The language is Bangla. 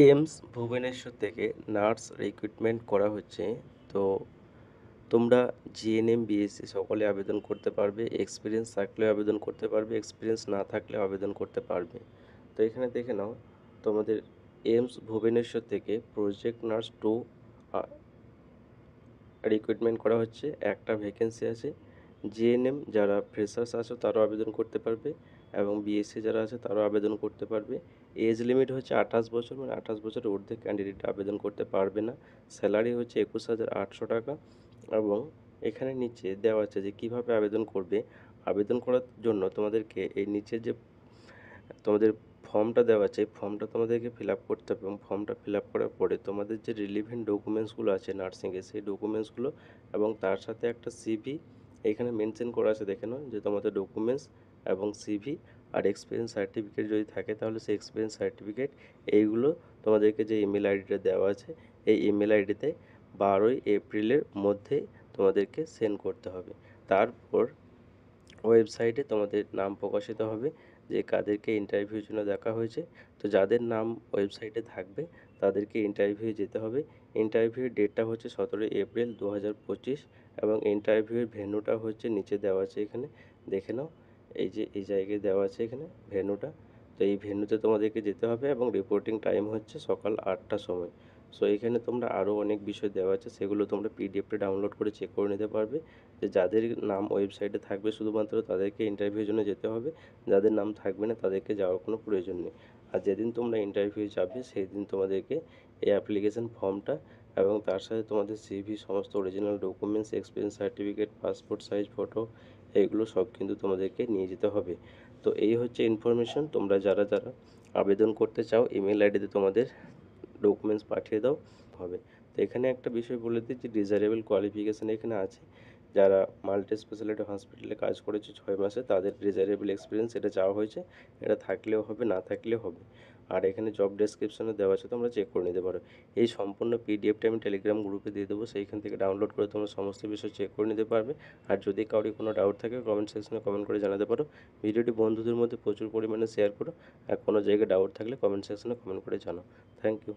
এইমস ভুবনেশ্বর থেকে নার্স রিক্রুটমেন্ট করা হচ্ছে। তো তোমরা জিএনএম বিএসসি সকলে আবেদন করতে পারবে। এক্সপিরিয়েন্স থাকলেও আবেদন করতে পারবে, এক্সপিরিয়েন্স না থাকলেও আবেদন করতে পারবে। তো এখানে দেখে নাও, তোমাদের এইমস ভুবনেশ্বর থেকে প্রজেক্ট নার্স 2 রিক্রুটমেন্ট করা হচ্ছে। একটা ভ্যাকেন্সি আছে। জিএনএম যারা ফ্রেশার্স আছো তারাও আবেদন করতে পারবে এবং বিএসসি যারা আছে তারাও আবেদন করতে পারবে। এজ লিমিট হচ্ছে 28 বছর, মানে 28 বছরের ঊর্ধ্বে ক্যান্ডিডেট আবেদন করতে পারবে না। স্যালারি হচ্ছে 21,800 টাকা এবং এখানে নিচে দেওয়া আছে যে কীভাবে আবেদন করবে। আবেদন করার জন্য তোমাদেরকে এই নিচে যে তোমাদের ফর্মটা দেওয়া আছে, এই ফর্মটা তোমাদেরকে ফিল আপ করতে হবে এবং ফর্মটা ফিল আপ করার পরে তোমাদের যে রিলিভেন্ট ডকুমেন্টসগুলো আছে নার্সিংয়ে, সেই ডকুমেন্টসগুলো এবং তার সাথে একটা সিভি এখানে মেনশন করা আছে। দেখে নাও যে তোমাদের ডকুমেন্টস এবং সিভি আর এক্সপিরিয়েন্স সার্টিফিকেট যদি থাকে তাহলে সেই এক্সপিরিয়েন্স সার্টিফিকেট এইগুলো তোমাদেরকে যে ইমেল আইডিটা দেওয়া আছে এই ইমেল আইডিতে 12 এপ্রিলের মধ্যে তোমাদেরকে সেন্ড করতে হবে। তারপর ওয়েবসাইটে তোমাদের নাম প্রকাশিত হবে যে কাদেরকে ইন্টারভিউর জন্য ডাকা হয়েছে। তো যাদের নাম ওয়েবসাইটে থাকবে তাদেরকে ইন্টারভিউ যেতে হবে। ইন্টারভিউর ডেটটা হচ্ছে 17 এপ্রিল 2025 এবং ইন্টারভিউয়ের ভেন্যুটা হচ্ছে নিচে দেওয়া আছে। এখানে দেখে নাও, এই যে এই জায়গায় দেওয়া আছে এখানে ভেন্যুটা। তো এই ভেন্যুতে তোমাদেরকে যেতে হবে এবং রিপোর্টিং টাইম হচ্ছে সকাল 8টার সময়। সো এখানে তোমরা আরও অনেক বিষয় দেওয়া আছে, সেগুলো তোমরা পিডিএফটা ডাউনলোড করে চেক করে নিতে পারবে। যে যাদের নাম ওয়েবসাইটে থাকবে শুধুমাত্র তাদেরকে ইন্টারভিউর জন্য যেতে হবে, যাদের নাম থাকবে না তাদেরকে যাওয়ার কোনো প্রয়োজন নেই। আর যেদিন তোমরা ইন্টারভিউ যাবে সেই দিন তোমাদেরকে এই অ্যাপ্লিকেশন ফর্মটা এবং তার সাথে তোমাদের সিভি, সমস্ত original documents, experience certificate, passport size photo, এইগুলো সব কিন্তু তোমাদেরকে নিয়ে যেতে হবে। তো এই হচ্ছে ইনফরমেশন। তোমরা যারা যারা আবেদন করতে চাও ইমেল আইডিতে তোমাদের ডকুমেন্টস পাঠিয়ে দাও হবে। তো এখানে একটা বিষয় বলে দিই যে ডিজারেবল কোয়ালিফিকেশান এখানে আছে। যারা মাল্টি স্পেশালিটি হসপিটালে কাজ করেছে 6 মাসে তাদের ডিজারেবল এক্সপিরিয়েন্স এটা চাওয়া হয়েছে। এটা থাকলেও হবে, না থাকলেও হবে। আর এখানে জব ডেসক্রিপশনে দেওয়া আছে, তোমরা চেক করে নিতে পারো। এই সম্পূর্ণ পিডিএফটা আমি টেলিগ্রাম গ্রুপে দিয়ে দেবো, সেইখান থেকে ডাউনলোড করে তোমরা সমস্ত বিষয় চেক করে নিতে পারবে। আর যদি কারোর কোনো ডাউট থাকে কমেন্ট সেকশনে কমেন্ট করে জানাতে পারো। ভিডিওটি বন্ধুদের মধ্যে প্রচুর পরিমাণে শেয়ার করো। আর কোনো জায়গায় ডাউট থাকলে কমেন্ট সেকশনে কমেন্ট করে জানাও। Thank you.